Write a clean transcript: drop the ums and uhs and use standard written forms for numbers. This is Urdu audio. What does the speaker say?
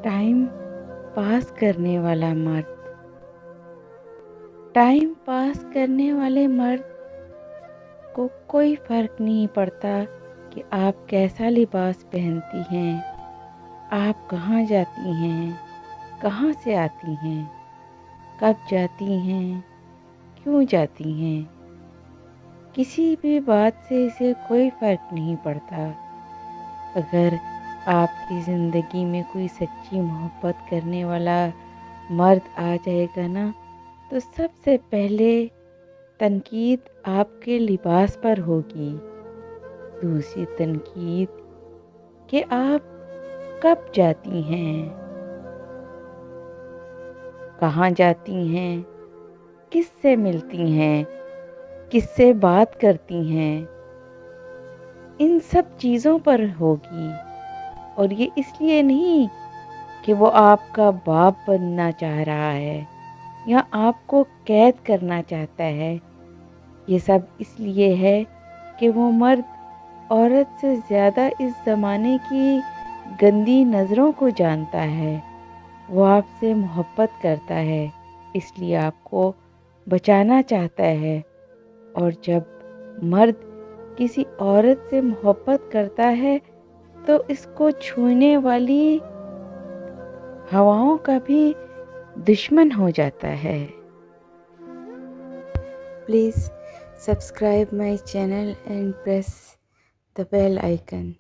ٹائم پاس کرنے والا مرد۔ ٹائم پاس کرنے والے مرد کو کوئی فرق نہیں پڑتا کہ آپ کیسا لباس پہنتی ہیں، آپ کہاں جاتی ہیں، کہاں سے آتی ہیں، کب جاتی ہیں، کیوں جاتی ہیں۔ کسی بھی بات سے اسے کوئی فرق نہیں پڑتا۔ اگر آپ کی زندگی میں کوئی سچی محبت کرنے والا مرد آ جائے گا نا، تو سب سے پہلے تنقید آپ کے لباس پر ہوگی، دوسری تنقید کہ آپ کب جاتی ہیں، کہاں جاتی ہیں، کس سے ملتی ہیں، کس سے بات کرتی ہیں، ان سب چیزوں پر ہوگی۔ اور یہ اس لیے نہیں کہ وہ آپ کا باپ بننا چاہ رہا ہے یا آپ کو قید کرنا چاہتا ہے، یہ سب اس لیے ہے کہ وہ مرد عورت سے زیادہ اس زمانے کی گندی نظروں کو جانتا ہے۔ وہ آپ سے محبت کرتا ہے، اس لیے آپ کو بچانا چاہتا ہے۔ اور جب مرد کسی عورت سے محبت کرتا ہے تو اس کو چھونے والی ہواؤں کا بھی دشمن ہو جاتا ہے۔ Please subscribe my channel and press the bell icon.